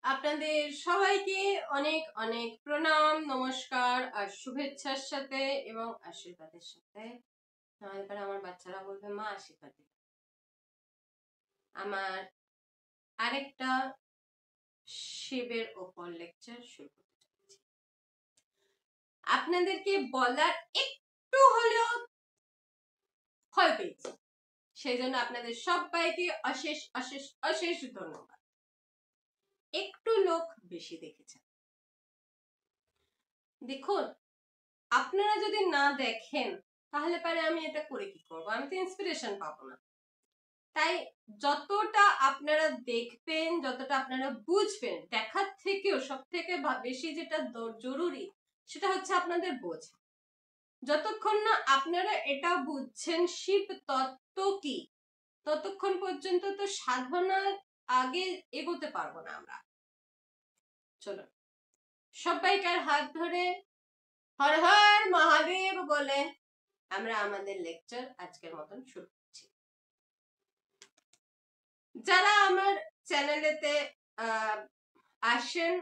আপনাদের সবাইকে অনেক অনেক প্রণাম, নমস্কার আর শুভেচ্ছার সাথে এবং আশীর্বাদের সাথে। এবার আমার বাচ্চারা বলবে মা আশীর্বাদ দিন। আমার আরেকটা শিবের ওপর লেকচার শুরু করতে চলেছি। আপনাদেরকে বলার একটু হলেও ভয় পেয়েছি, সেই জন্য আপনাদের সবাইকে অশেষ অশেষ অশেষ ধন্যবাদ। একটু লোক বেশি দেখেছেন। দেখুন, আপনারা যদি না দেখেন তাহলে পারে আমি এটা করে কি করবো? আমি তো ইন্সপিরেশন পাবো না। তাই যতটা আপনারা দেখবেন, যতটা আপনারা বুঝবেন, দেখার থেকেও সব থেকে বেশি যেটা জরুরি সেটা হচ্ছে আপনাদের বোঝা। যতক্ষণ না আপনারা এটা বুঝছেন শিব তত্ত্ব কি, ততক্ষণ পর্যন্ত তো সাধনার আগে এগোতে পারবো না আমরা। চলো সবাইকার হাত ধরে হর হর মহাদেব বলে আমরা আমাদের লেকচার আজকের মতন শুরু করছি। যারা আমার চ্যানেলেতে আসেন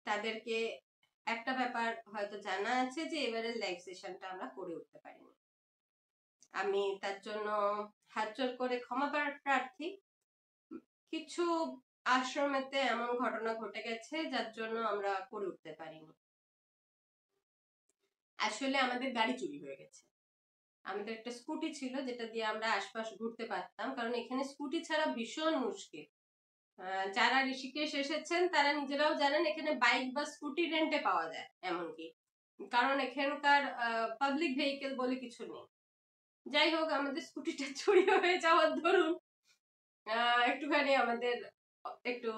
তাদেরকে একটা ব্যাপার হয়তো জানা আছে যে এবারের লাইভ সেশনটা আমরা করে উঠতে পারিনি। আমি তার জন্য হাত জোর করে ক্ষমা প্রার্থী। কিছু আশ্রমেতে এমন ঘটনা ঘটে গেছে যার জন্য আমরা করে উঠতে পারিনি। আসলে আমাদের গাড়ি চুরি হয়ে গেছে। আমাদের একটা স্কুটি ছিল যেটা দিয়ে আমরা আশপাশ ঘুরতে পারতাম, কারণ এখানে স্কুটি ছাড়া ভীষণ মুশকিল। যারা ঋষিকেশ এসেছেন তারা নিজেরাও জানেন এখানে বাইক বা স্কুটি রেন্টে পাওয়া যায় এমনকি, কারণ এখানকার পাবলিক ভেহিকেল বলে কিছু নেই। যাই হোক, আমাদের স্কুটিটা চুরি হয়ে যাওয়ার দরুন একটুখানি আমাদের একটু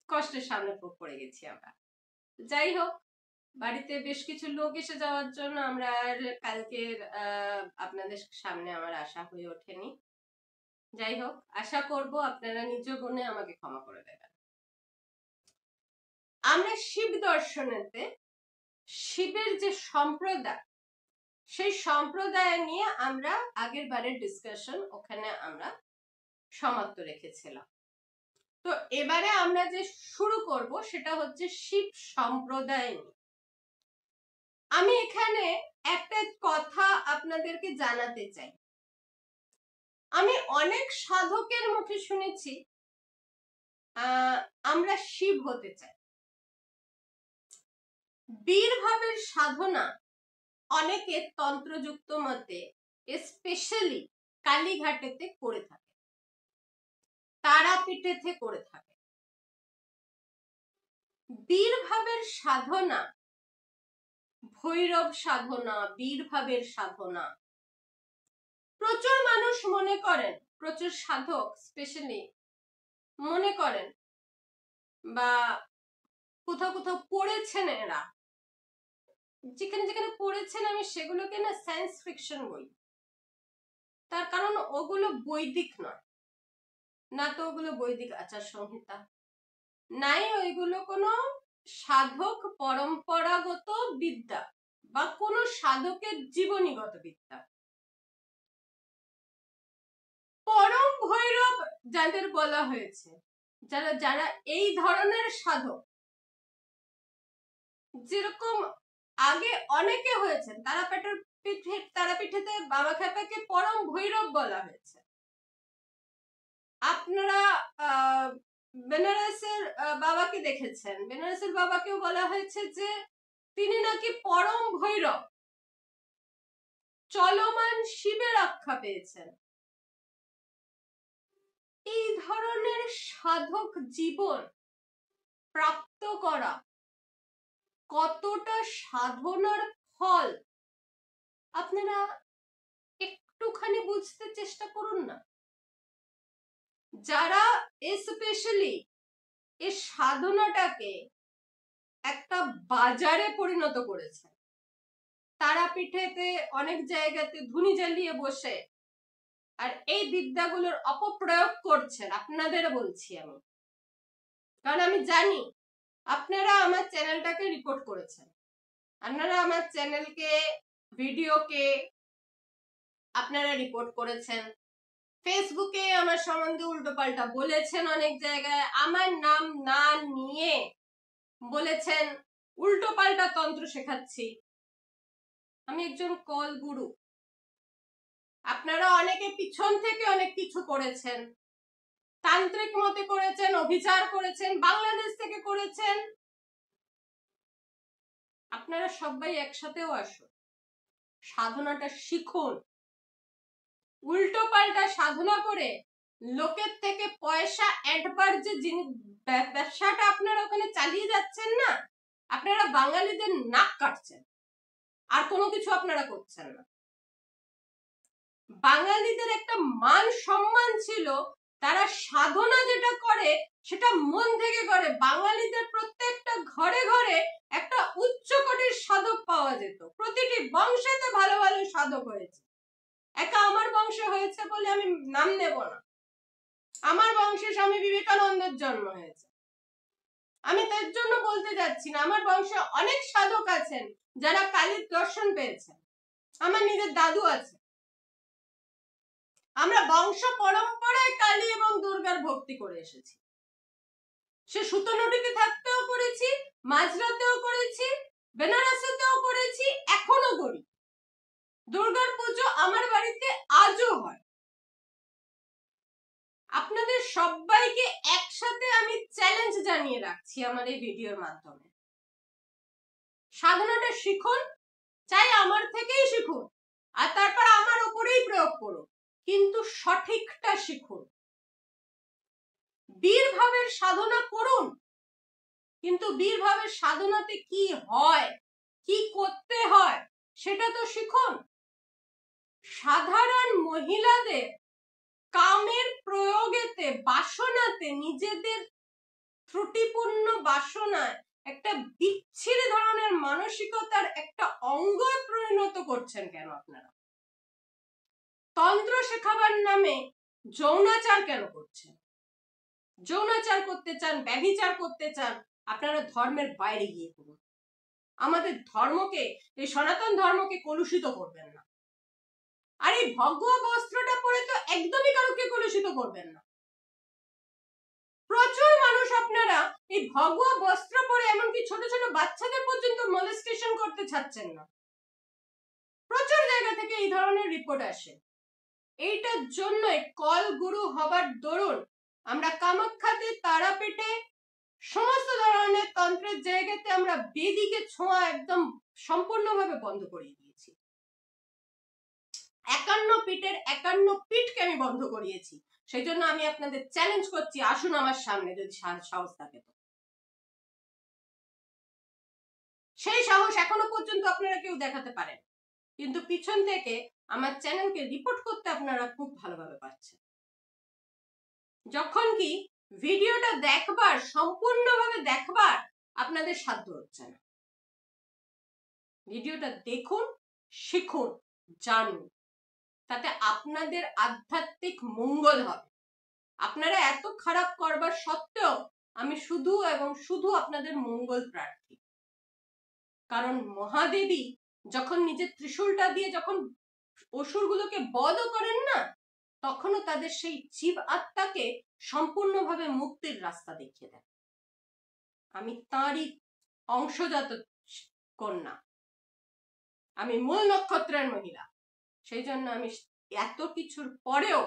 কষ্টের সামনে পড়ে গেছি আমরা। যাই হোক, বাড়িতে বেশ কিছু লোক এসে যাওয়ার জন্য আমরা আর কালকের আপনাদের সামনে আমার আশা হয়ে ওঠেনি। যাই হোক, আশা করব আপনারা নিজ গুণে আমাকে ক্ষমা করে দেবেন। আমরা শিব দর্শনেতে শিবের যে সম্প্রদায়, সেই সম্প্রদায় নিয়ে আমরা আগের বারের ডিসকাশন ওখানে আমরা সমাপ্ত রেখেছিলাম। তো এবারে আমরা যে শুরু করব সেটা হচ্ছে শিব সম্প্রদায় নিয়ে। আমি এখানে একটা কথা আপনাদেরকে জানাতে চাই। আমি অনেক সাধকের মুখে শুনেছি আমরা শিব হতে চাই। বীরভাবের সাধনা অনেকে তন্ত্রযুক্ত মতে স্পেশালি কালীঘাটেতে করে থাকে, তারাপীঠেতে করে থাকে। বীরভাবের সাধনা, ভৈরব সাধনা, বীরভাবের সাধনা প্রচুর মানুষ মনে করেন, প্রচুর সাধক স্পেশালি মনে করেন বা কোথাও কোথাও পড়েছেন, এরা যেখানে যেখানে পড়েছেন আমি সেগুলোকে না সায়েন্স ফিকশন বলি। তার কারণ ওগুলো বৈদিক নয়, না তো ওগুলো বৈদিক আচার সংহিতা, নাই ওইগুলো কোনো সাধক পরম্পরাগত বিদ্যা বা কোনো সাধকের জীবনীগত বিদ্যা। পরম ভৈরব যাদের বলা হয়েছে, যারা যারা এই ধরনের সাধক, যেরকম আগে অনেকে হয়েছেন, তারাপীঠেতে বাবা খেপাকে পরম ভৈরব বলা হয়েছে। আপনারা বেনারসের বাবাকে দেখেছেন, বেনারসের বাবাকেও বলা হয়েছে যে তিনি নাকি পরম ভৈরব, চলমান শিবের আখ্যা পেয়েছেন। এই ধরনের সাধক জীবন প্রাপ্ত করা কতটা সাধনার ফল আপনারা একটুখানি বুঝতে চেষ্টা করুন না। যারা স্পেশালি এই সাধনাটাকে একটা বাজারে পরিণত করেছে, তারাপীঠেতে অনেক জায়গাতে ধুনি জ্বালিয়ে বসে আর এই বিদ্যাগুলোর অপপ্রয়োগ করছেন, আপনাদের বলছি আমি, কারণ আমি জানি আপনারা আমার চ্যানেলটাকে রিপোর্ট করেছেন, আপনারা আমার চ্যানেলকে, ভিডিওকে আপনারা রিপোর্ট করেছেন, ফেসবুকে আমার সম্বন্ধে উল্টোপাল্টা বলেছেন, অনেক জায়গায় আমার নাম না নিয়ে বলেছেন উল্টোপাল্টা তন্ত্র শেখাচ্ছি। আমি একজন কল গুরু। আপনারা অনেকে পিছন থেকে অনেক কিছু করেছেন, তান্ত্রিক মতে করেছেন, অভিচার করেছেন, বাংলাদেশ থেকে করেছেন। আপনারা সবাই একসাথেও আসুন, সাধনাটা শিখুন। উল্টো পাল্টা সাধনা করে লোকের থেকে পয়সা একবার যে ব্যবসাটা আপনারা ওখানে চালিয়ে যাচ্ছেন না, আপনারা বাঙালিদের নাক কাটছেন, আর কোনো কিছু আপনারা করছেন না। বাঙালিদের একটা মান সম্মান ছিল, তারা সাধনা যেটা করে সেটা মন থেকে করে। বাঙালিদের প্রত্যেকটা ঘরে ঘরে একটা উচ্চ কোটির সাধক পাওয়া যেত, প্রতিটি বংশেতে ভালো ভালো সাধক হয়েছে। একা আমার বংশে হয়েছে বলে আমি নাম নেব না, আমার বংশে স্বামী বিবেকানন্দের জন্ম হয়েছে, আমি তার জন্য বলতে যাচ্ছি না। আমার বংশে অনেক সাধক আছেন যারা কালীর দর্শন পেয়েছেন, আমার নিজের দাদু আছে। আমরা বংশ পরম্পরায় কালী এবং দুর্গার ভক্তি করে এসেছি। সে সুতনুটিতে থাকতেও করেছি, মাঝরাতেও করেছি, বেনারসেতেও করেছি, এখনো করি। দুর্গার পুজো আমার বাড়িতে আজও হয়। আপনাদের সবাইকে একসাথে আমি চ্যালেঞ্জ জানিয়ে রাখছি আমার এই ভিডিওর মাধ্যমে, সাধনাটা শিখুন, চাই আমার থেকেই শিখুন, আর তারপর আমার উপরেই প্রয়োগ করুন, কিন্তু সঠিকটা শিখুন। বীরভাবের সাধনা করুন, কিন্তু বীরভাবের সাধনাতে কি হয়, কি করতে হয় সেটা তো শিখুন। সাধারণ মহিলাদের কামের প্রয়োগেতে, বাসনাতে, নিজেদের ত্রুটিপূর্ণ বাসনায় একটা বিচ্ছিরি ধরনের মানসিকতার একটা অঙ্গ পরিণত করছেন কেন আপনারা? তন্ত্র শেখাবার নামে যৌনাচার কেন করছেন? যৌনাচার করতে চান, ব্যভিচার করতে চান, আপনারা ধর্মের বাইরে গিয়ে করুন। আমাদের ধর্মকে, এই সনাতন ধর্মকে কলুষিত করবেন না। আর এই ভগবা বস্ত্রটা পরে তো একদমই কারোকে কলুষিত করবেন না। প্রচুর মানুষ আপনারা এই ভগবা বস্ত্র পরে এমনকি ছোট ছোট বাচ্চাদের পর্যন্ত মলেস্টেশন করতে চাচ্ছেন না। প্রচুর জায়গা থেকে এই ধরনের রিপোর্ট আসে। এইটার জন্য কল গুরু হবার দরুন আমরা কামাখ্যাতে, তারাপীঠে, সমস্ত ধরনের তন্ত্রের জায়গাতে আমরা বেদিকে ছোঁয়া একদম সম্পূর্ণভাবে বন্ধ করিয়ে দিয়েছি। 51 পীঠের 51 পীঠকে আমি বন্ধ করিয়েছি। সেই জন্য আমি আপনাদের চ্যালেঞ্জ করছি, আসুন আমার সামনে, যদি সাহস থাকে তো। সেই সাহস এখনো পর্যন্ত আপনারা কেউ দেখাতে পারেন, কিন্তু পিছন থেকে আমার চ্যানেলকে রিপোর্ট করতে আপনারা খুব ভালোভাবে পারছেন, যখন কি ভিডিওটা দেখবার, সম্পূর্ণভাবে দেখবার আপনাদের সাধ্য হচ্ছে না। ভিডিওটা দেখুন, শিখুন, জানুন, তাতে আপনাদের আধ্যাত্মিক মঙ্গল হবে। আপনারা এত খারাপ করবার সত্ত্বেও আমি শুধু এবং শুধু আপনাদের মঙ্গল প্রার্থী। কারণ মহাদেবী যখন নিজের ত্রিশূলটা দিয়ে যখন অসুরগুলোকে বধ করেন না, তখনও তাদের সেই জীব আত্মাকে সম্পূর্ণভাবে মুক্তির রাস্তা দেখিয়ে দেন। আমি তাঁরই অংশজাত কন্যা, আমি মূল নক্ষত্রের মহিলা। সেই জন্য আমি এত কিছুর পরেও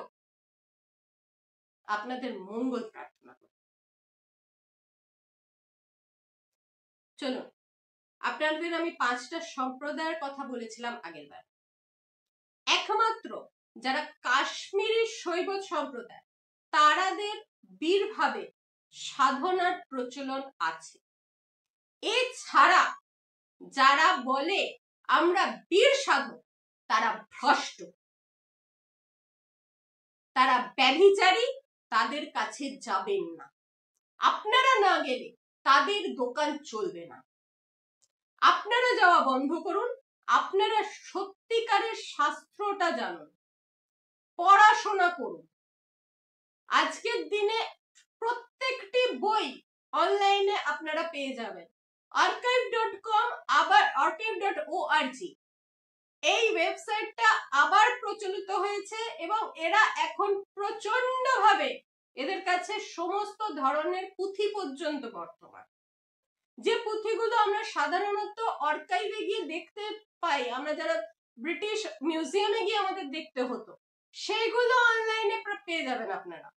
আপনাদের মঙ্গল প্রার্থনা করি। চলুন, আপনাদের আমি 5টা সম্প্রদায়ের কথা বলেছিলাম আগের বার। একমাত্র যারা কাশ্মীরি শৈব সম্প্রদায়, তারাদের বীরভাবে সাধনার প্রচলন আছে। এছাড়া যারা বলে আমরা বীর সাধক, তারা ভ্রষ্ট, তারা ব্যভিচারী, তাদের কাছে যাবেন না। আপনারা না গেলে তাদের দোকান চলবে না। আপনারা যাওয়া বন্ধ করুন। আপনারা সত্যিকারের শাস্ত্রটা জানুন, পড়াশোনা করুন। আজকের দিনে প্রত্যেকটি বই অনলাইনে আপনারা পেয়ে যাবেন। archive.com, আবার archive.org, এই ওয়েবসাইটটা আবার প্রচলিত হয়েছে এবং এরা এখন প্রচন্ড ভাবে এদের কাছে সমস্ত ধরনের পুঁথি পর্যন্ত বর্তমান, যে পুঁথিগুলো আমরা সাধারণত আর্কাইভে গিয়ে দেখতে পাই, আমরা যারা ব্রিটিশ মিউজিয়ামে গিয়ে আমাদের দেখতে হতো, সেইগুলো অনলাইনে পেয়ে যাবেন আপনারা।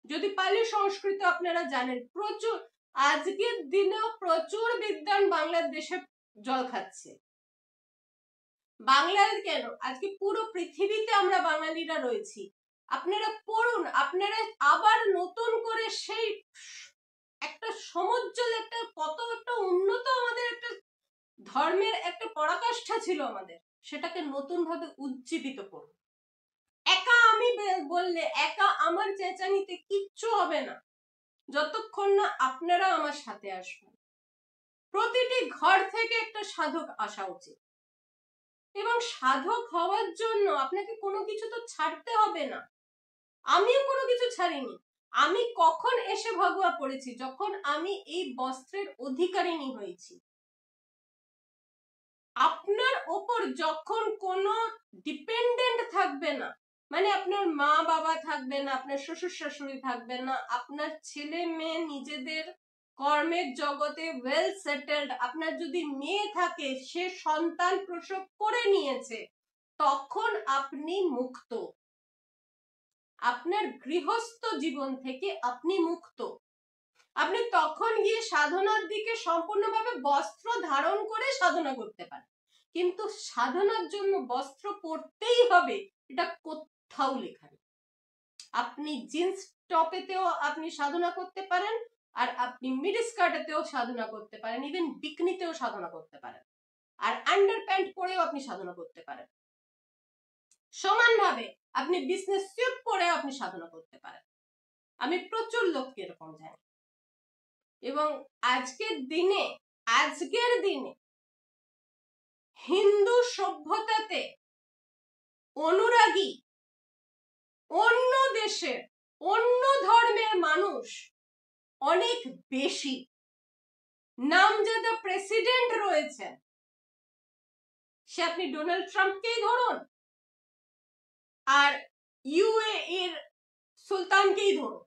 যদি পালি সংস্কৃত আপনারা জানেন, প্রচুর আজকের দিনেও প্রচুর বিদ্বান বাংলাদেশে জল খাচ্ছে। বাংলার কেন, আজকে পুরো পৃথিবীতে আমরা বাঙালিরা রয়েছি। আপনারা পড়ুন, আপনারা আবার নতুন করে সেই একটা সমুজ্জ্বল একটা কত একটা উন্নত আমাদের একটা ধর্মের একটা পরাকাষ্ঠা ছিল আমাদের, সেটাকে নতুন ভাবে উজ্জীবিত করুন। একা আমি বললে, একা আমার চেঁচানিতে কিচ্ছু হবে না, যতক্ষণ না আপনারা আমার সাথে আসবেন। প্রতিটি ঘর থেকে একটা সাধক আসা উচিত, এবং সাধক হওয়ার জন্য আপনাকে কোনো কিছু তো ছাড়তে হবে না। আমিও কোনো কিছু ছাড়িনি। আমি কখন এসে ভগবা পড়েছি, যখন আমি এই বস্ত্রের অধিকারিণী হয়েছি। আপনার ওপর যখন কোনো ডিপেন্ডেন্ট থাকবে না, মানে আপনার মা বাবা থাকবে না, আপনার শ্বশুর শাশুড়ি থাকবে না, আপনার ছেলে মেয়ে নিজেদের কর্মের জগতে ওয়েল সেটেলড, আপনার যদি মেয়ে থাকে সে সন্তান প্রসব করে নিয়েছে, তখন আপনি মুক্ত। আপনার গৃহস্থ জীবন থেকে আপনি মুক্ত। আপনি তখন গিয়ে সাধনার দিকে সম্পূর্ণভাবে বস্ত্র ধারণ করে সাধনা করতে পারেন, কিন্তু সাধনার জন্য বস্ত্র পরতেই হবে এটা কোথাও লেখা নেই। আপনি জিন্স টপেতেও আপনি সাধনা করতে পারেন, আর আপনি মিডি স্কার্টেতেও সাধনা করতে পারেন, ইভেন বিকনিতেও সাধনা করতে পারেন, আর আন্ডার প্যান্ট পরেও আপনি সাধনা করতে পারেন। সমানভাবে আপনি বিজনেস স্যুট পরেও আপনি সাধনা করতে পারেন। আমি প্রচুর লোককে এরকম জানি। এবং আজকের দিনে হিন্দু সভ্যতাতে অনুরাগী অন্য দেশের অন্য ধর্মের মানুষ অনেক বেশি। নামজাদা প্রেসিডেন্ট রয়েছেন, সে আপনি ডোনাল্ড ট্রাম্পকেই ধরুন, আর ইউএ এর সুলতানকেই ধরুন,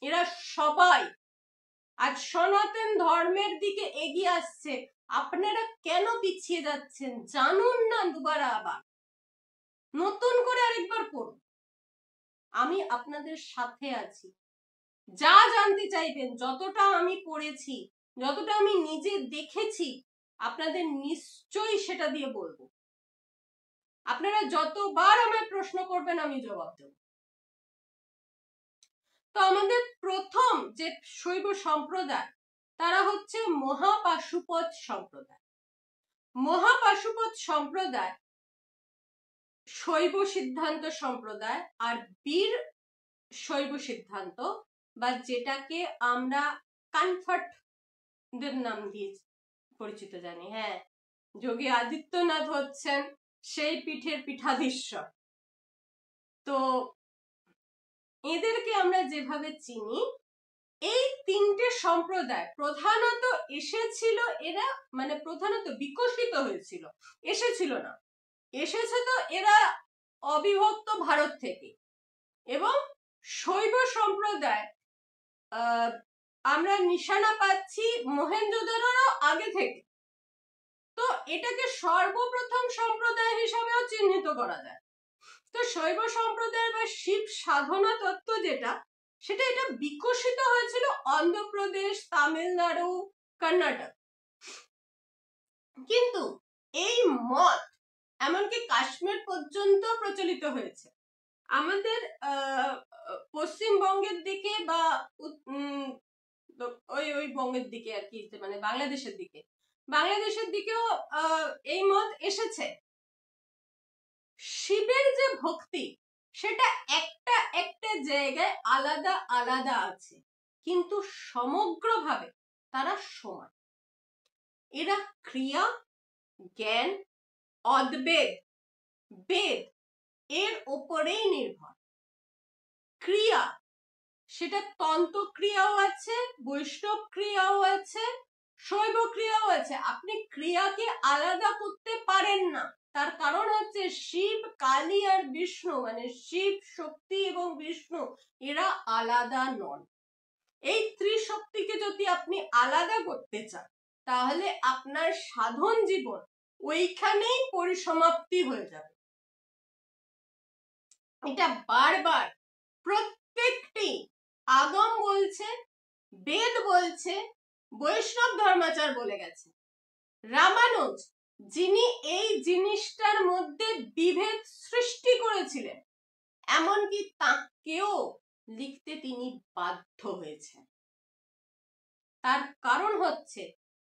এরা সবাই আজ সনাতন ধর্মের দিকে এগিয়ে আসছে। আপনারা কেন পিছিয়ে যাচ্ছেন জানুন না, দুবার আবার নতুন করে আরেকবার পড়ুন। আমি আপনাদের সাথে আছি। যা জানতে চাইবেন, যতটা আমি পড়েছি, যতটা আমি নিজে দেখেছি, আপনাদের নিশ্চয়ই সেটা দিয়ে বলবো। আপনারা যতবার আমায় প্রশ্ন করবেন আমি জবাব দেব। তো আমাদের প্রথম যে শৈব সম্প্রদায়, তারা হচ্ছে মহাপাশুপত সম্প্রদায়। মহাপাশুপত সম্প্রদায় শৈব সিদ্ধান্ত সম্প্রদায় আর বীর শৈব সিদ্ধান্ত, বা যেটাকে আমরা কনফার্ট দের নাম দিয়ে পরিচিত জানি। হ্যাঁ, যোগী আদিত্যনাথ হচ্ছেন সেই পীঠের পীঠাধীশ্বর। তো এদেরকে আমরা যেভাবে চিনি, এই তিনটে সম্প্রদায় প্রধানত এসেছিল, এরা মানে প্রধানত বিকশিত হয়েছিল, এসেছিল না, এসেছে তো এরা অবিভক্ত ভারত থেকে। এবং শৈব সম্প্রদায় আমরা নিশানা পাচ্ছি মহেঞ্জোদারোরও আগে থেকে। তো এটাকে সর্বপ্রথম সম্প্রদায় হিসাবেও চিহ্নিত করা যায়। তো শৈব সম্প্রদায় বা শিব সাধনা তত্ত্ব যেটা, সেটা এটা বিকশিত হয়েছিল অন্ধ্রপ্রদেশ, তামিলনাড়ু, কর্ণাটক। কিন্তু এই মত এমনকি কাশ্মীর পর্যন্ত প্রচলিত হয়েছে। আমাদের পশ্চিমবঙ্গের দিকে বা ওই বঙ্গের দিকে আর কি, মানে বাংলাদেশের দিকেও এই মত এসেছে। শিবের যে ভক্তি, সেটা একটা একটা জায়গায় আলাদা আলাদা আছে, কিন্তু সমগ্রভাবে তারা সমান। এরা ক্রিয়া, জ্ঞান, অদ্বেদ, বেদ এর উপরেই নির্ভর। ক্রিয়া, সেটা তন্ত্র ক্রিয়াও আছে, বৈষ্ণব ক্রিয়াও আছে, শৈব ক্রিয়াও আছে। আপনি ক্রিয়াকে আলাদা করতে পারেন না। তার কারণ হচ্ছে শিব, কালী আর বিষ্ণু, মানে শিব শক্তি এবং বিষ্ণু এরা আলাদা নন। এই ত্রিশক্তিকে যদি আপনি আলাদা করতে চান তাহলে আপনার সাধন জীবন ওইখানেই পরিসমাপ্তি হয়ে যাবে। এটা বারবার প্রত্যেকটি আগম বলছে, বেদ বলছে, বৈষ্ণব ধর্মাচার বলে গেছে। রামানুজ, যিনি এই জিনিসটার মধ্যে বিভেদ সৃষ্টি করেছিলেন, এমনকি তাকেও লিখতে তিনি বাধ্য হয়েছেন। তার কারণ হচ্ছে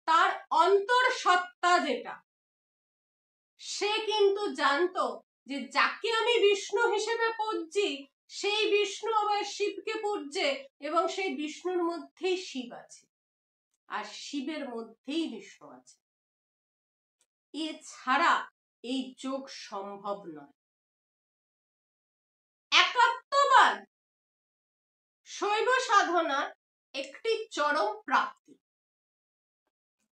তার অন্তঃসত্ত্বা যেটা, সে কিন্তু জানতো যে যাকে আমি বিষ্ণু হিসেবে পূজছি সেই বিষ্ণু আবার শিবকে পূজছে, এবং সেই বিষ্ণুর মধ্যেই শিব আছে আর শিবের মধ্যেই বিষ্ণু আছে। এছাড়া এই যোগ সম্ভব নয়। একাত্মবাদ শৈব সাধনার একটি চরম প্রাপ্তি।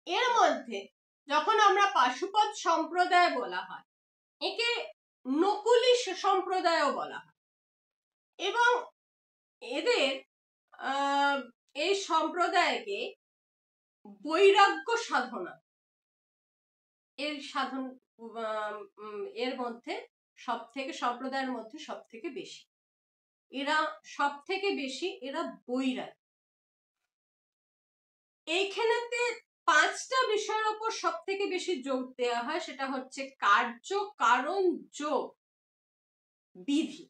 এর মধ্যে যখন আমরা পাশুপত সম্প্রদায় বলা হয়, একে নকুলি সম্প্রদায়ও বলা হয়, এবং এদের এই সম্প্রদায়কে বৈরাগ্য সাধনা এর সাধন এর মধ্যে সব থেকে, সম্প্রদায়ের মধ্যে সব থেকে বেশি, এরা বৈরাগ। এইখানেতে 5টা বিষয়ের উপর সব থেকে বেশি জোর দেওয়া হয়, সেটা হচ্ছে কার্য, কারণ, যোগ, বিধি।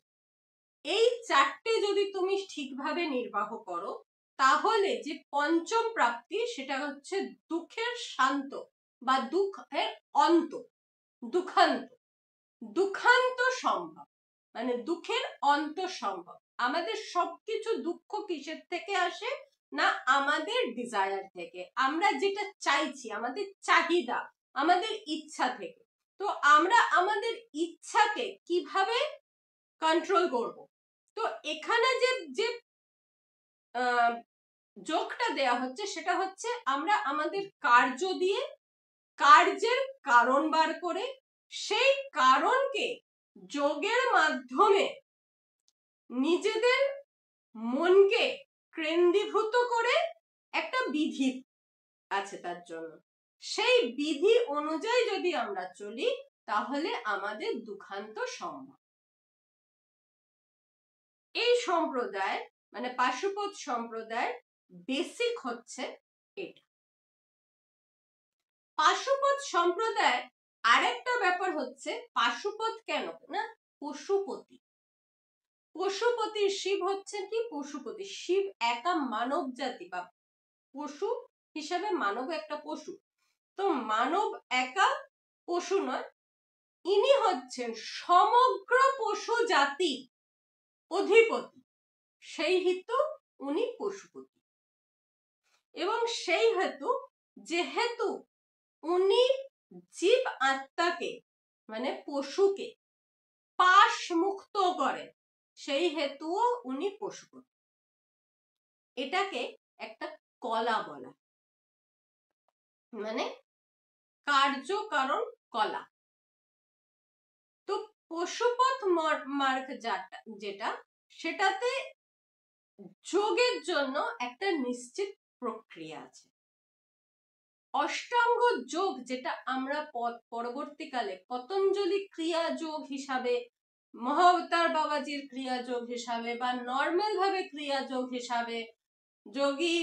এই 4টে যদি তুমি ঠিকভাবে নির্বাহ করো তাহলে যে পঞ্চম প্রাপ্তি সেটা হচ্ছে দুঃখের শান্ত বা দুঃখের অন্ত, দুঃখান্ত সম্ভব, মানে দুঃখের অন্ত সম্ভব। আমাদের সবকিছু দুঃখ কিসের থেকে আসে না, আমাদের ডিজায়ার থেকে, আমরা যেটা চাইছি, আমাদের চাহিদা, আমাদের ইচ্ছা থেকে। তো আমরা আমাদের ইচ্ছাকে কিভাবে কন্ট্রোল করব? তো এখানে যে যোগটা দেয়া হচ্ছে সেটা হচ্ছে আমরা আমাদের কার্য দিয়ে কার্যের কারণ বার করে সেই কারণকে যোগের মাধ্যমে নিজেদের মনকে কেন্দ্রীভূত করে একটা বিধি আছে তার জন্য, সেই বিধি অনুযায়ী যদি আমরা চলি তাহলে আমাদের দুঃখান্ত সম্ভব। এই সম্প্রদায় মানে পাশুপত সম্প্রদায় বেসিক হচ্ছে এটা। পাশুপত সম্প্রদায় আরেকটা ব্যাপার হচ্ছে, পাশুপত কেন না পশুপতি। পশুপতি শিব হচ্ছে কি পশুপতি, শিব একা মানব জাতি বা পশু হিসাবে, মানব একটা পশু, তো মানব একা পশু নয়, ইনি হচ্ছেন সমগ্র পশু জাতি অধিপতি, সেই হেতু উনি পশুপতি। এবং সেই হেতু যেহেতু উনি জীব আত্মাকে মানে পশুকে পাশ মুক্ত করেন, সেই হেতুও উনি পশুপতি। এটাকে একটা কলা বলা, মানে কার্য কারণ কলা। তো পশুপত মার্গ যেটা, সেটাতে যোগের জন্য একটা নিশ্চিত প্রক্রিয়া আছে। অষ্টাঙ্গ যোগ যেটা আমরা পরবর্তীকালে পতঞ্জলি ক্রিয়া যোগ হিসাবে, মহাবতার বাবাজির ক্রিয়া যোগ হিসাবে, বা নর্মাল ভাবে ক্রিয়া যোগ হিসাবে, যোগী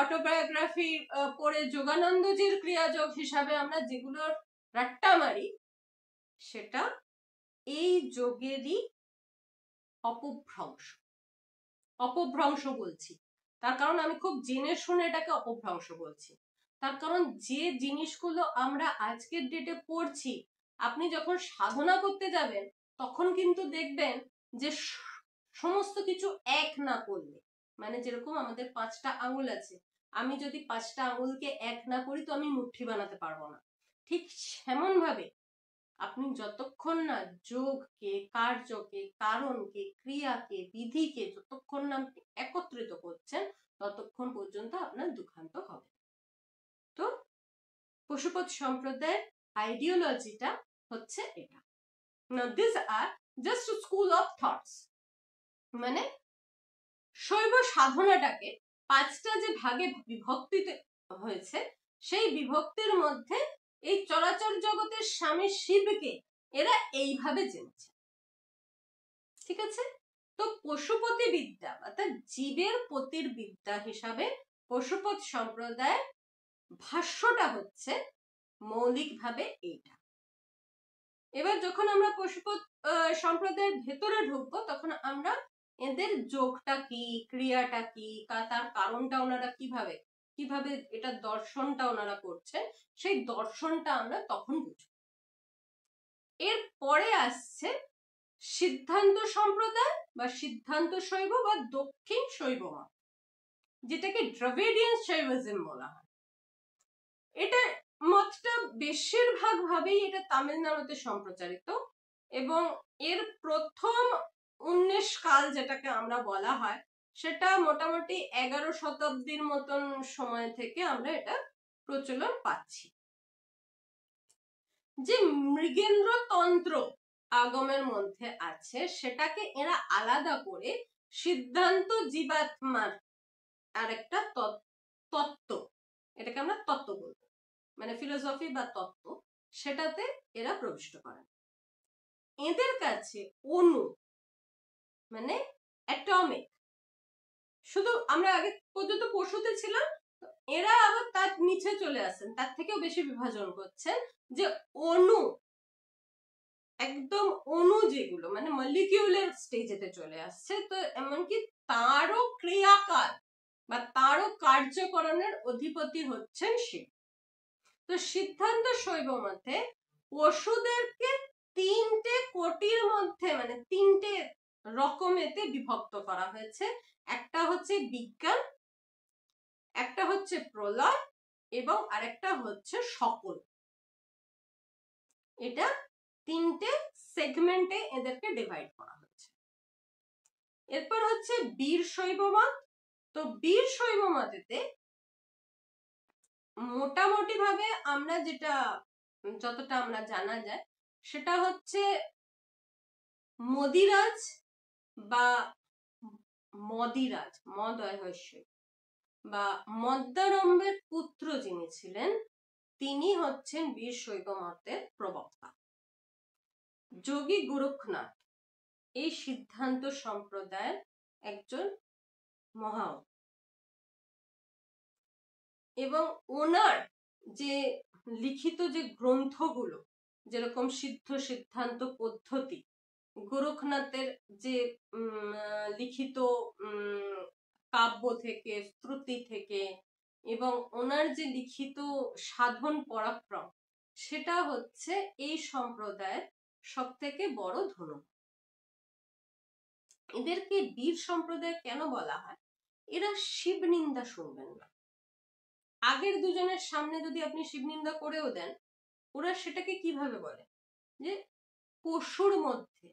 অটোবায়োগ্রাফি পড়ে যোগানন্দজির ক্রিয়া যোগ হিসাবে আমরা যেগুলোর রাট্টা মারি, সেটা এই যোগেরই অপভ্রংশ বলছি। তার কারণ আমি খুব জেনে শুনে এটাকে অপভ্রংশ বলছি, তার কারণ যে জিনিসগুলো আমরা আজকের ডেটে পড়ছি, আপনি যখন সাধনা করতে যাবেন তখন কিন্তু দেখবেন যে সমস্ত কিছু এক না করলে, মানে যেরকম আমাদের 5টা আঙুল আছে, আমি যদি 5টা আঙুলকে এক না করি তো আমি মুঠি বানাতে পারবো না। ঠিক সেমন ভাবে আপনি যতক্ষণ না যোগকে, কার্যকে, কারণকে, ক্রিয়াকে, বিধিকে যতক্ষণ না একত্রিত করছেন ততক্ষণ পর্যন্ত আপনার দুঃখান্ত হবে। তো পশুপত সম্প্রদায়ের আইডিওলজিটা হচ্ছে এটা। Now these are just a school of thoughts. মানে শৈব সাধনাটাকে 5টা যে ভাগে বিভক্তিতে হয়েছে, সেই বিভক্তির মধ্যে এই চরাচর জগতের স্বামী শিবকে এরা এইভাবে জেনেছে। ঠিক আছে? তো পশুপতি বিদ্যা অর্থাৎ জীবের পতির বিদ্যা হিসাবে পশুপত সম্প্রদায় ভাষ্যটা হচ্ছে মৌলিকভাবে এইটা। এবার যখন আমরা পশুপত সম্প্রদায়ের ভেতরে ঢুকবো, তখন আমরা এদের যোগটা কি, ক্রিয়াটা কি, তার কারণটা ওনারা কিভাবে এটা দর্শনটা ওনারা করছেন, সেই দর্শনটা আমরা তখন বুঝবো। এর পরে আসছে সিদ্ধান্ত সম্প্রদায় বা সিদ্ধান্ত শৈব বা দক্ষিণ শৈব মত, যেটাকে দ্রাবিডিয়ান শৈবিজম বলা হয়। এটা মতটা বেশিরভাগ ভাবেই এটা তামিলনাড়ুতে সম্প্রচারিত, এবং এর প্রথম 19 কাল যেটাকে আমরা বলা হয়, সেটা মোটামুটি 11 শতাব্দীর মতন সময় থেকে আমরা এটা প্রচলন পাচ্ছি। যে মৃগেন্দ্র তন্ত্র আগমের মধ্যে আছে, সেটাকে এরা আলাদা করে সিদ্ধান্ত জীবাত্মার আরেকটা তত্ত্ব, এটাকে আমরা তত্ত্ব বলবো, মানে ফিলোসফি বা তত্ত্ব, সেটাতে এরা প্রবিষ্ট করেন। এদের কাছে অণু মানে অ্যাটমিক, শুধু আমরা আগে পর্যন্ত পশুতে ছিলাম, এরা আবার তার নিচে চলে আসেন, তার থেকেও বেশি বিভাজন করছেন, যে অণু, একদম অণু যেগুলো মানে মলিকিউলার স্টেজেতে চলে আসছে। তো এমনকি তারও ক্রিয়াকাল বা তারও কার্যকরণের অধিপতি হচ্ছেন শিব। তো সিদ্ধান্ত শৈব মতে পশুদেরকে 3টে কোটির মধ্যে মানে 3টে রকমেতে বিভক্ত করা হয়েছে। একটা হচ্ছে বিজ্ঞান, একটা হচ্ছে প্রলয়, এবং আরেকটা হচ্ছে সকল। এটা 3টে সেগমেন্টে এদেরকে ডিভাইড করা হয়েছে। এরপর হচ্ছে বীর শৈব মত। তো বীর শৈব মতেতে মোটামুটি ভাবে আমরা যতটা আমরা জানা যায়, সেটা হচ্ছে মদিরাজ বা মদিরাজ বা মদ্দারম্ভের পুত্র যিনি ছিলেন, তিনি হচ্ছেন বীর শৈব মতের প্রবক্তা। যোগী গোরক্ষনাথ এই সিদ্ধান্ত সম্প্রদায়ের একজন মহা, এবং ওনার যে লিখিত যে গ্রন্থগুলো, যেরকম সিদ্ধ সিদ্ধান্ত পদ্ধতি, গোরক্ষনাথের যে লিখিত কাব্য থেকে, শ্রুতি থেকে, এবং ওনার যে লিখিত সাধন পরাক্রম, সেটা হচ্ছে এই সম্প্রদায়ের সব থেকে বড় ধনু। এদেরকে বীর সম্প্রদায় কেন বলা হয়? এরা শিব নিন্দা শুনবেন না। আগের দুজনের সামনে যদি আপনি শিব নিন্দা করেও দেন, ওরা সেটাকে কিভাবে বলে, যে পশুর মধ্যে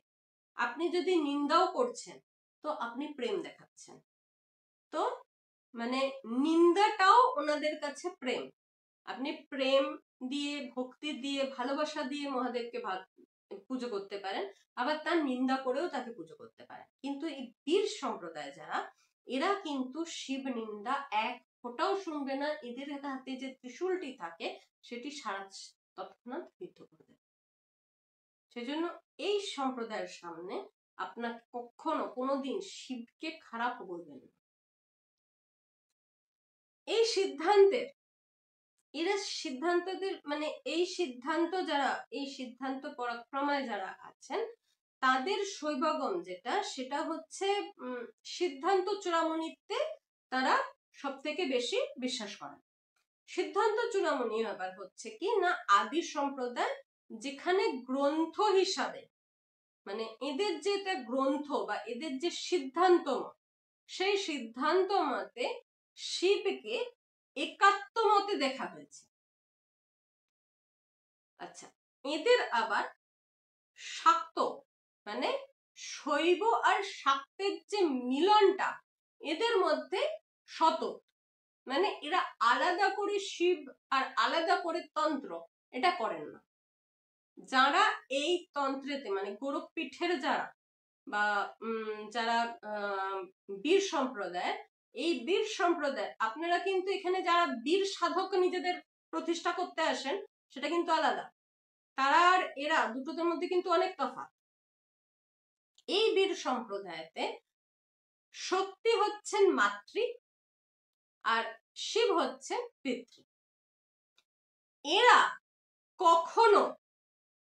আপনি যদি নিন্দাও করছেন, তো আপনি প্রেম দেখাচ্ছেন। তো মানে নিন্দাটাও ওনাদের কাছে প্রেম। আপনি প্রেম দিয়ে, ভক্তি দিয়ে, ভালোবাসা দিয়ে মহাদেবকে পুজো করতে পারেন, আবার তার নিন্দা করেও তাকে পুজো করতে পারেন। কিন্তু এই বীর সম্প্রদায় যারা, এরা কিন্তু শিব নিন্দা এক ফোঁটাও শুনবে না। এদের হাতে যে ত্রিশূলটি থাকে, সেটি সারা তৎক্ষণাৎ বিদ্ধ করে দেবে। সেজন্য এই সম্প্রদায়ের সামনে আপনাকে কখনো কোনোদিন শিবকে খারাপ বলবেন না। এই সিদ্ধান্তের, এরা সিদ্ধান্তদের মানে এই সিদ্ধান্ত পরাক্রমায় যারা আছেন, তাদের শৈবগম যেটা, সেটা হচ্ছে সিদ্ধান্ত চূড়ামণিতে তারা সব থেকে বেশি বিশ্বাস করেন। সিদ্ধান্ত চূড়ামণি আবার হচ্ছে কি না আদি সম্প্রদায়, যেখানে গ্রন্থ হিসাবে মানে এদের যেটা গ্রন্থ বা এদের যে সিদ্ধান্ত মত, সেই সিদ্ধান্ত মতে শিবকে একাত্ম মতে দেখা হয়েছে। আচ্ছা, এদের আবার শাক্ত মানে শৈব আর শাক্তের যে মিলনটা এদের মধ্যে শত, মানে এরা আলাদা করে শিব আর আলাদা করে তন্ত্র এটা করেন না। যারা এই তন্ত্রেতে মানে গোরখপীঠের যারা বা যারা বীর সম্প্রদায়, এই বীর সম্প্রদায় আপনারা কিন্তু এখানে যারা বীর সাধক নিজেদের প্রতিষ্ঠা করতে আসেন সেটা কিন্তু আলাদা। তারা আর এরা দুটোদের মধ্যে কিন্তু অনেক তফাৎ। এই বীর সম্প্রদায়তে শক্তি হচ্ছেন মাতৃ আর শিব হচ্ছেন পিতৃ। এরা কখনো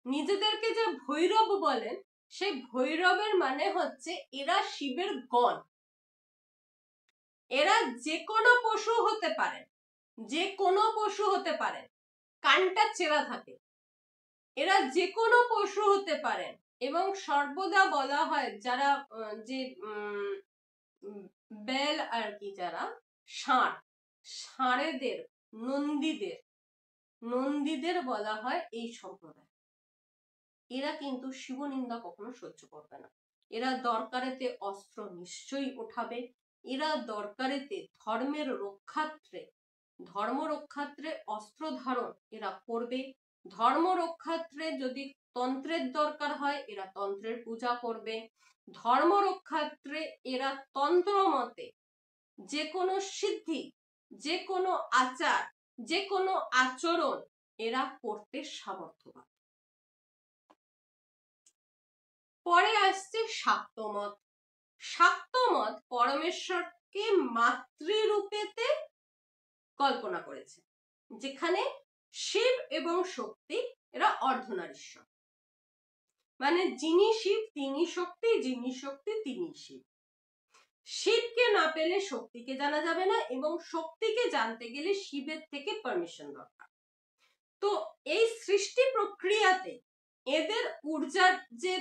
নিজেদেরকে যে ভৈরব বলেন, সেই ভৈরবের মানে হচ্ছে এরা শিবের গণ। এরা যে কোনো পশু হতে পারেন, যে কোনো পশু হতে পারেন, কানটা চেরা থাকে, এরা যে কোনো পশু হতে পারেন। এবং সর্বদা বলা হয় যারা যে বেল আর কি, যারা ষাঁড়, ষাঁড়েদের, নন্দীদের বলা হয় এই সম্প্রদায়। এরা কিন্তু শিবনিন্দা কখনো সহ্য করবে না। এরা দরকারেতে অস্ত্র নিশ্চয়ই ওঠাবে। এরা দরকারেতে ধর্ম রক্ষার্থে অস্ত্র ধারণ এরা করবে। ধর্ম রক্ষার্থে যদি তন্ত্রের দরকার হয় এরা তন্ত্রের পূজা করবে। ধর্ম রক্ষার্থে এরা তন্ত্র মতে যে কোনো সিদ্ধি, যে কোনো আচার, যে কোনো আচরণ এরা করতে সামর্থ্যবান। পরে আসছে শাক্তমত। শাক্তমত পরমেশ্বরকে মাতৃরূপেতে কল্পনা করেছে, যেখানে শিব এবং শক্তি এরা অর্ধনারীশ্বর। মানে যিনি শিব তিনি শক্তি, যিনি শক্তি তিনি শিব। শিবকে না পেলে শক্তিকে জানা যাবে না, এবং শক্তিকে জানতে গেলে শিবের থেকে পারমিশন দরকার। তো এই সৃষ্টি প্রক্রিয়াতে এদের ঊর্জার যে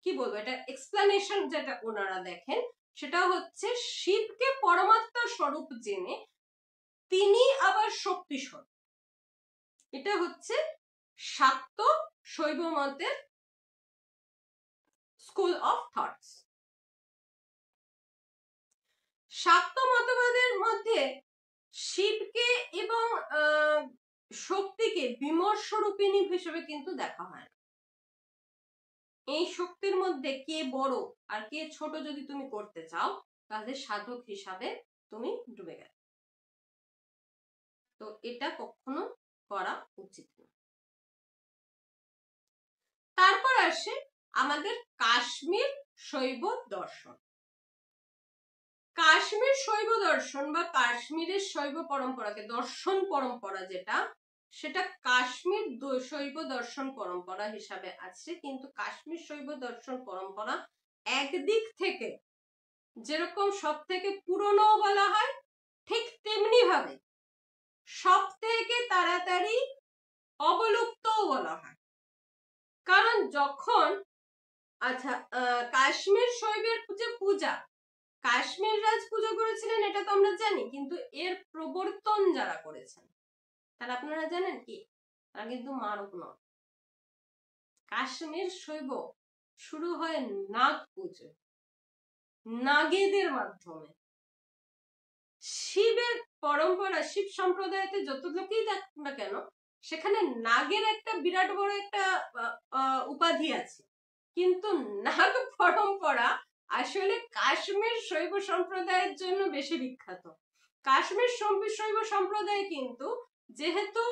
কি বলবো, এটা এক্সপ্লানেশন যেটা ওনারা দেখেন সেটা হচ্ছে শিবকে পরমাত্মা স্বরূপ জেনে তিনি আবার শক্তি স্বরূপ। এটা হচ্ছে শাক্ত শৈব মতের স্কুল অফ থটস। শাক্ত মতবাদের মধ্যে শিবকে এবং শক্তিকে বিমর্ষ রূপিণী হিসেবে কিন্তু দেখা হয় না। এই শক্তির মধ্যে কে বড় আর কে ছোট যদি তুমি করতে চাও তাহলে সাধক হিসাবে তুমি ডুবে গেলে। তো এটা কখনো করা উচিত না। তারপর আসে আমাদের কাশ্মীর শৈব দর্শন। কাশ্মীর শৈব দর্শন বা কাশ্মীরের শৈব পরম্পরাকে দর্শন পরম্পরা যেটা, সেটা কাশ্মীর শৈব দর্শন পরম্পরা হিসাবে আছে। কিন্তু কাশ্মীর শৈব দর্শন পরম্পরা একদিক থেকে যেরকম সব থেকে পুরনো বলা হয়, ঠিক তেমনি ভাবে সব থেকে তাড়াতাড়ি অবলুপ্তও বলা হয়। কারণ যখন কাশ্মীর শৈবের যে পূজা, কাশ্মীর রাজ পুজো করেছিলেন এটা তো আমরা জানি, কিন্তু এর প্রবর্তন যারা করেছেন তারা আপনারা জানেন কি? তারা কিন্তু মারক নয়। কাশ্মীর শৈব শুরু হয় নাগ পুজো, নাগেদের মাধ্যমে। শিবের পরম্পরা, শিব সম্প্রদায়তে যত লোকেই দেখ না কেন সেখানে নাগের একটা বিরাট বড় একটা উপাধি আছে। কিন্তু নাগ পরম্পরা আসলে কাশ্মীর শৈব সম্প্রদায়ের জন্য বেশি বিখ্যাত। কাশ্মীর শৈব সম্প্রদায় কিন্তু যেহেতু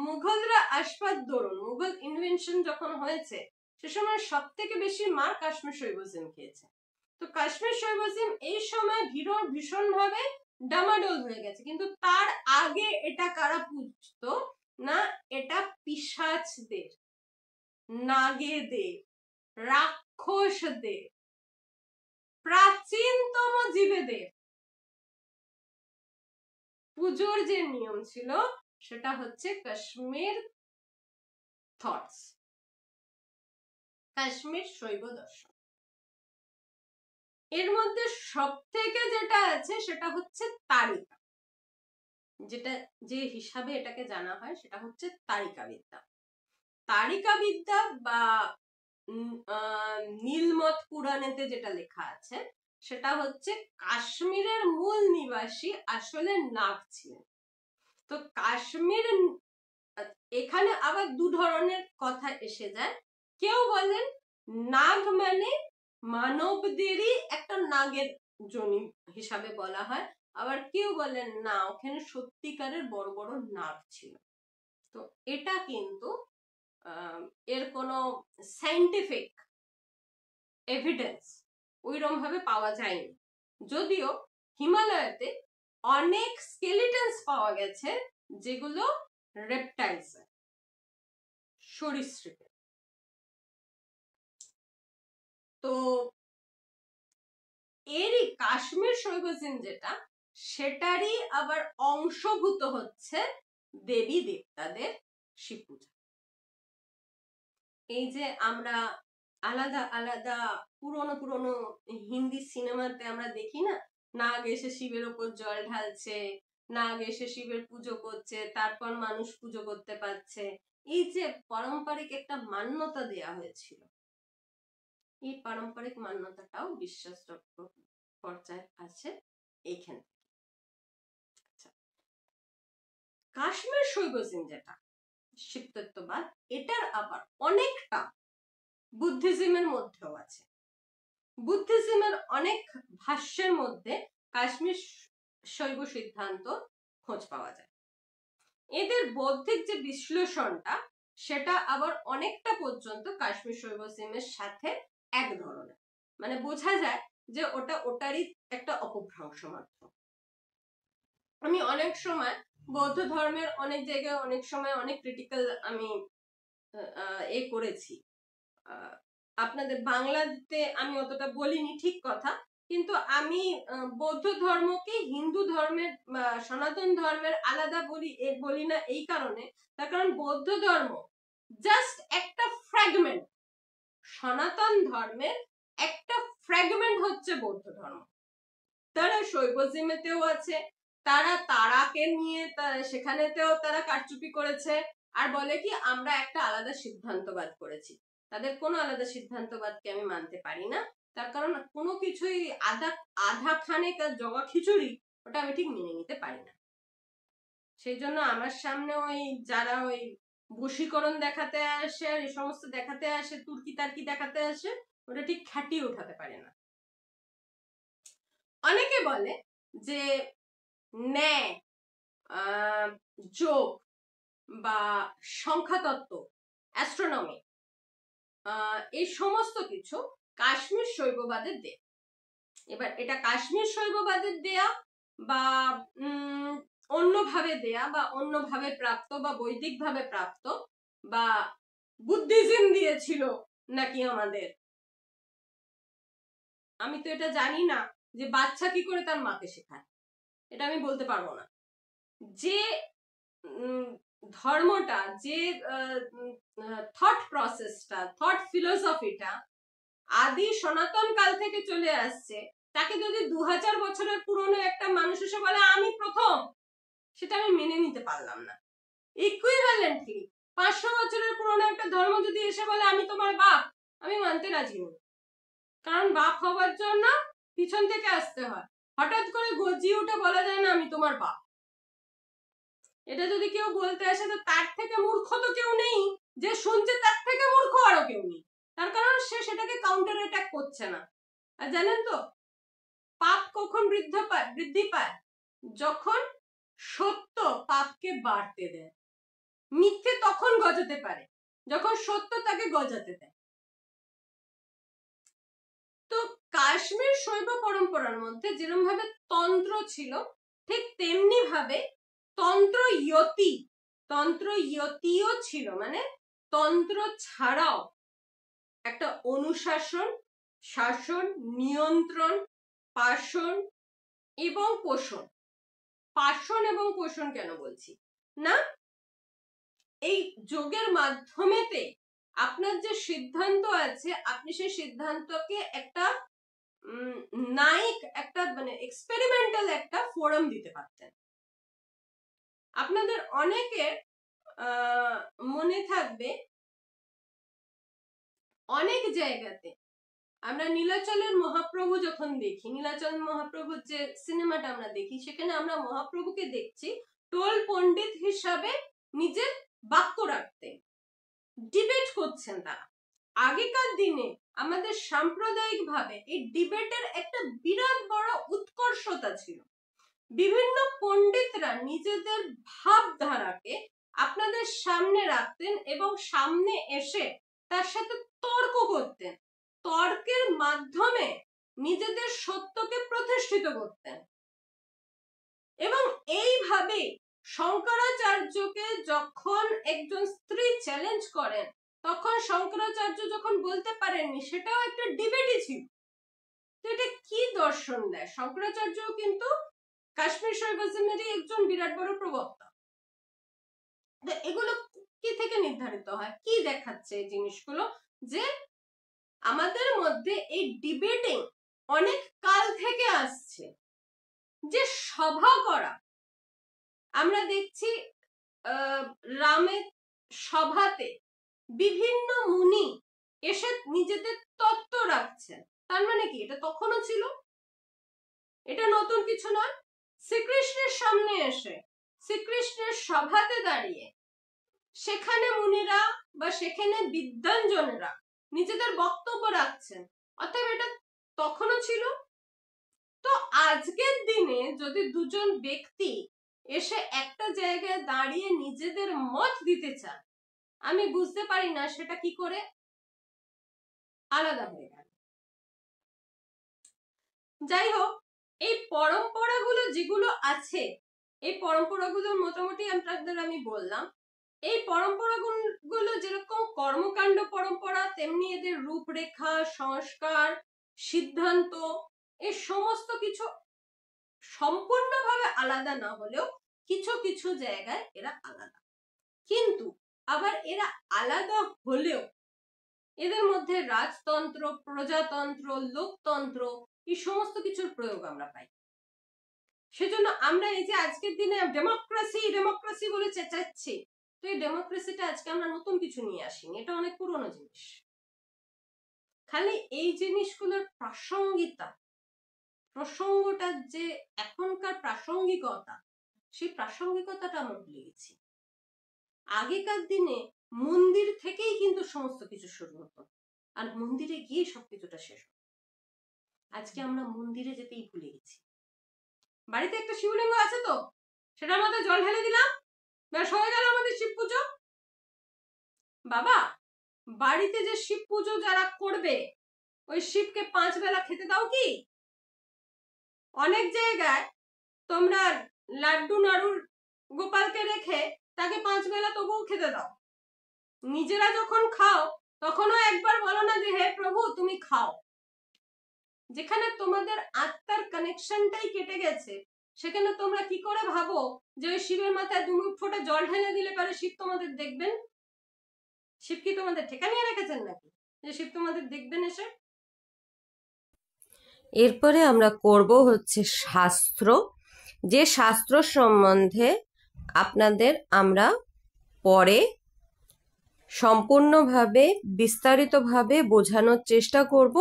মুঘলরা আসবাদ দরুন, মুঘল ইনভেনশন যখন হয়েছে সে সময় সব থেকে বেশি মার কাশ্মীর শৈবজিম খেয়েছে। তো কাশ্মীর শৈবজিম এই সময় ভীষণ ভাবে ডামাডোল হয়ে গেছে। কিন্তু তার আগে এটা কারা পুজতো না, এটা পিশাচদের, নাগেদের, রাক্ষসদের, প্রাচীনতম জীবেদের পুজোর যে নিয়ম ছিল সেটা হচ্ছে কাশ্মীর থটস, কাশ্মীর শৈব দর্শন। এর মধ্যে সব থেকে যেটা আছে সেটা হচ্ছে তারিকা, যেটা যে হিসাবে এটাকে জানা হয় সেটা হচ্ছে তারিকা বিদ্যা। তারিকা বিদ্যা বা নীলমত পুরাণেতে যেটা লেখা আছে সেটা হচ্ছে কাশ্মীরের মূল নিবাসী আসলে নাগ ছিলেন। তো কাশ্মীর এখানে আবার দু ধরনের কথা এসে যায়। কেউ বলেন নাগ মানে মানবদেরই একটা নাগের যোনি হিসাবে বলা হয়, আবার কেউ বলেন না ওখানে সত্যিকারের বড় বড় নাগ ছিল। তো এটা কিন্তু এর কোনো সাইন্টিফিক এভিডেন্স ওইরকম ভাবে পাওয়া যায়নি, যদিও হিমালয়াতে অনেক স্কেলিটনস পাওয়া গেছে যেগুলো রেপটাইলস, সরীসৃপ। তো এরই কাশ্মীর শৈবজিন যেটা, সেটারই আবার অংশভূত হচ্ছে দেবী দেবতাদের শিব পূজা। এই যে আমরা আলাদা আলাদা পুরনো পুরনো হিন্দি সিনেমাতে আমরা দেখি না, নাগ এসে শিবের ওপর জল ঢালছে, নাগ এসে শিবের পুজো করছে, তারপর মানুষ পুজো করতে পারছে, এই যে পারম্পরিক একটা মান্যতা দেয়া হয়েছিল, এই পারম্পরিক মান্যতাটাও বিশ্বাসযোগ্য পর্যায়ে আছে এইখানে। কাশ্মীর শৈবজিন যেটা শিবতত্ত্ববাদ, এটার আবার অনেকটা বুদ্ধিজমের মধ্যেও আছে। বুদ্ধিজমের অনেক ভাষ্যের মধ্যে কাশ্মীর শৈব সিদ্ধান্ত খোঁজ পাওয়া যায়। এদের বৌদ্ধিক যে বিশ্লেষণটা, সেটা আবার অনেকটা পর্যন্ত কাশ্মীর শৈবজিমের সাথে এক ধরনের, মানে বোঝা যায় যে ওটা ওটারই একটা অপভ্রংশ মাত্র। আমি অনেক সময় বৌদ্ধ ধর্মের অনেক জায়গায় অনেক সময় অনেক ক্রিটিক্যাল আমি করেছি, আপনাদের বাংলাতে আমি অতটা বলিনি ঠিক কথা, কিন্তু আমি বৌদ্ধ ধর্মকে হিন্দু ধর্মের সনাতন ধর্মের আলাদা বলি না এই কারণে, তার কারণ বৌদ্ধ ধর্ম জাস্ট একটা ফ্র্যাগমেন্ট, সনাতন ধর্মের একটা ফ্র্যাগমেন্ট হচ্ছে বৌদ্ধ ধর্ম। তারা শৈবজিমেতেও আছে, তারা তারাকে নিয়ে সেখানেতেও তারা কারচুপি করেছে, আর বলে কি আমরা একটা আলাদা সিদ্ধান্তবাদ করেছি। তাদের কোনো আলাদা সিদ্ধান্তবাদকে আমি মানতে পারি না, তার কারণ কোনো কিছুই আধা খানে তার জগা খিচুড়ি, ওটা আমি ঠিক মেনে নিতে পারি না। সেই জন্য আমার সামনে ওই যারা ওই বশীকরণ দেখাতে আসে আর এই সমস্ত দেখাতে আসে, তুর্কি তার্কি দেখাতে আসে, ওটা ঠিক খাটিয়ে উঠাতে পারে না। অনেকে বলে যে ন্যায়, যোগ বা সংখ্যাতত্ত্ব, অ্যাস্ট্রোনমি, এই সমস্ত কিছু কাশ্মীর শৈববাদের দেয়া। এবার এটা কাশ্মীর শৈববাদের দেয়া বা অন্যভাবে দেয়া বা অন্যভাবে প্রাপ্ত বা বৈদিক ভাবে প্রাপ্ত বা বুদ্ধিজম দিয়েছিল নাকি আমাদের, আমি তো এটা জানি না যে বাচ্চা কি করে তার মাকে শেখায়, এটা আমি বলতে পারবো না। যে ধর্মটা, যে থট প্রসেসটা, থট ফিলোসফিটা আদি সনাতন কাল থেকে চলে আসছে, তাকে যদি 2000 বছরের পুরনো একটা মানুষ এসে বলে আমি প্রথম, সেটা আমি মেনে নিতে পারলাম না। ইকুইভ্যালেন্টলি 500 বছরের পুরনো একটা ধর্ম যদি এসে বলে আমি তোমার বাপ, আমি মানতে রাজি নই। কারণ বাপ হওয়ার জন্য পিছন থেকে আসতে হয়, হঠাৎ করে গজিয়ে উঠে বলা যায় না আমি তোমার বাপ। এটা যদি কেউ বলতে আসে তো তার থেকে মূর্খ তো কেউ নেই, যে শুনছে তার থেকে মূর্খ আরো কেউ নেই, তার কারণ সে সেটাকে কাউন্টার অ্যাটাক করছে না। আর জানেন তো পাপ কখন বৃদ্ধি পায়? যখন সত্য পাপকে বাড়তে দেয়। মিথ্যে তখন গজাতে পারে যখন সত্য তাকে গজাতে দেয়। তো কাশ্মীর শৈব পরম্পরার মধ্যে যেরকম ভাবে তন্ত্র ছিল, ঠিক তেমনি ভাবে তন্ত্র ইয়তিও ছিল, মানে তন্ত্র ছাড়াও একটা অনুশাসন, শাসন, নিয়ন্ত্রণ, পাশন এবং পোষণ। পাশন এবং পোষণ কেন বলছি না, এই যোগের মাধ্যমেতে আপনার যে সিদ্ধান্ত আছে, আপনি সেই সিদ্ধান্তকে একটা নাইক, একটা মানে এক্সপেরিমেন্টাল একটা ফোরাম দিতে পারতেন। আপনাদের অনেকের মনে থাকবে অনেক জায়গাতে আমরা নীলাচলের মহাপ্রভু যখন দেখি, নীলাচল মহাপ্রভুর যে সিনেমাটা আমরা দেখি, সেখানে আমরা মহাপ্রভুকে দেখছি টোল পণ্ডিত হিসাবে নিজের বাক্য রাখতেন, ডিবেট করছেন তারা। আগেকার দিনে আমাদের সাম্প্রদায়িক ভাবে এই ডিবেটের একটা বিরাট বড় উৎকর্ষতা ছিল। বিভিন্ন পণ্ডিতরা নিজেদের ভাবধারাকে আপনাদের সামনে রাখতেন এবং সামনে এসে তার সাথে তর্ক করতেন, তর্কের মাধ্যমে নিজেদের সত্যকে প্রতিষ্ঠিত করতেন। এবং এইভাবে শঙ্করাচার্যকে যখন একজন স্ত্রী চ্যালেঞ্জ করেন, তখন শঙ্করাচার্য যখন বলতে পারেননি, সেটাও একটা ডিবেটই ছিল। তো এটা কি দর্শন দেয়? শঙ্করাচার্য কিন্তু কাশ্মীর শৈবিজমেরই একজন বিরাট বড় প্রবক্তা। তো এগুলো কি থেকে নির্ধারিত হয়? কি দেখাচ্ছে এই জিনিসগুলো? যে আমাদের মধ্যে এই ডিবেটিং অনেক কাল থেকে আসছে। যে সভা করা, আমরা দেখছি রামের সভাতে বিভিন্ন মুনি এসে নিজেদের তত্ত্ব রাখছেন। তার মানে কি এটা তখনও ছিল? এটা নতুন কিছু নয়। শ্রীকৃষ্ণের সামনে এসে শ্রীকৃষ্ণের সভাতে দাঁড়িয়ে সেখানে মুনিরা বা সেখানে বিদ্বানজনেরা নিজেদের বক্তব্য রাখছেন, অতএব এটা তখনও ছিল। তো আজকের দিনে যদি দুজন ব্যক্তি এসে একটা জায়গায় দাঁড়িয়ে নিজেদের মত দিতে চান, আমি বুঝতে পারি না সেটা কি করে আলাদা হয়ে গেল। যাই হোক, এই পরম্পরাগুলো যেগুলো আছে, এই পরম্পরাগুলো মোটামুটি আপনাদের আমি বললাম। এই পরম্পরাগুলো যেরকম কর্মকাণ্ড পরম্পরা, তেমনি এদের রূপরেখা, সংস্কার, সিদ্ধান্ত, এই সমস্ত কিছু সম্পূর্ণভাবে আলাদা না হলেও কিছু কিছু জায়গায় এরা আলাদা। কিন্তু আবার এরা আলাদা হলেও এদের মধ্যে রাজতন্ত্র, প্রজাতন্ত্র, লোকতন্ত্র, এই সমস্ত কিছুর প্রয়োগ আমরা পাই। সেজন্য আমরা এই যে আজকের দিনে ডেমোক্রেসি ডেমোক্রেসি বলে চেঁচাচ্ছি, তো এই ডেমোক্রেসিটা আজকে আমরা নতুন কিছু নিয়ে আসিনি, এটা অনেক পুরনো জিনিস। খালি এই জিনিসগুলোর প্রাসঙ্গিকতা, প্রসঙ্গটার যে এখনকার প্রাসঙ্গিকতা, সেই প্রাসঙ্গিকতাটা আমরা ভুলে গেছি। আগেকার দিনে মন্দির থেকেই কিন্তু সমস্ত কিছু শুরু হতো, আর মন্দিরে গিয়ে সবকিছুটা শেষ হতো। আজকে আমরা মন্দিরে যেতেই ভুলে গেছি। বাড়িতে একটা শিবলিঙ্গ আছে, তো সেটার মধ্যে জল ঢেলে দিলাম, ব্যাস হয়ে গেল আমাদের শিব পুজো। বাবা, বাড়িতে যে শিব পুজো যারা করবে, ওই শিবকে 5 বেলা খেতে দাও কি? অনেক জায়গায় তোমরা লাড্ডু নাড়ুর গোপালকে রেখে তাকে 5 বেলা তবুও খেতে দাও। নিজেরা যখন খাও তখনও একবার বলো না যে হে প্রভু তুমি খাও। যেখানে তোমাদের আত্মার কানেকশনটাই কেটে গেছে, সেখানে তোমরা কি করে ভাবো যে ওই শিবের মাথায় 2 ফোঁটা জল ঢেলে দিলে পারে শিব তোমাদের দেখবেন? শিব কি তোমাদের ঠেকা নিয়ে রেখেছেন নাকি যে শিব তোমাদের দেখবেন এসে? এরপরে আমরা করব হচ্ছে শাস্ত্র, যে শাস্ত্র সম্বন্ধে আপনাদের আমরা পরে সম্পূর্ণভাবে বিস্তারিতভাবে বোঝানোর চেষ্টা করব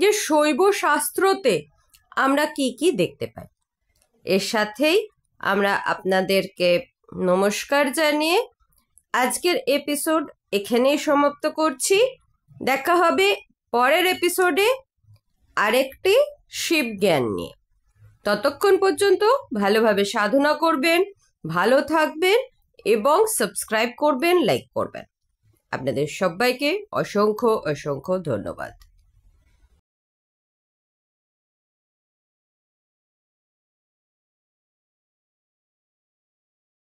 যে শৈব শাস্ত্রতে আমরা কি কি দেখতে পাই। এর সাথেই আমরা আপনাদেরকে নমস্কার জানিয়ে আজকের এপিসোড এখানেই সমাপ্ত করছি। দেখা হবে পরের এপিসোডে আরেকটি শিব জ্ঞান নিয়ে। ততক্ষণ পর্যন্ত ভালোভাবে সাধনা করবেন, ভালো থাকবেন এবং সাবস্ক্রাইব করবেন, লাইক করবেন। আপনাদের সবাইকে অসংখ্য অসংখ্য ধন্যবাদ।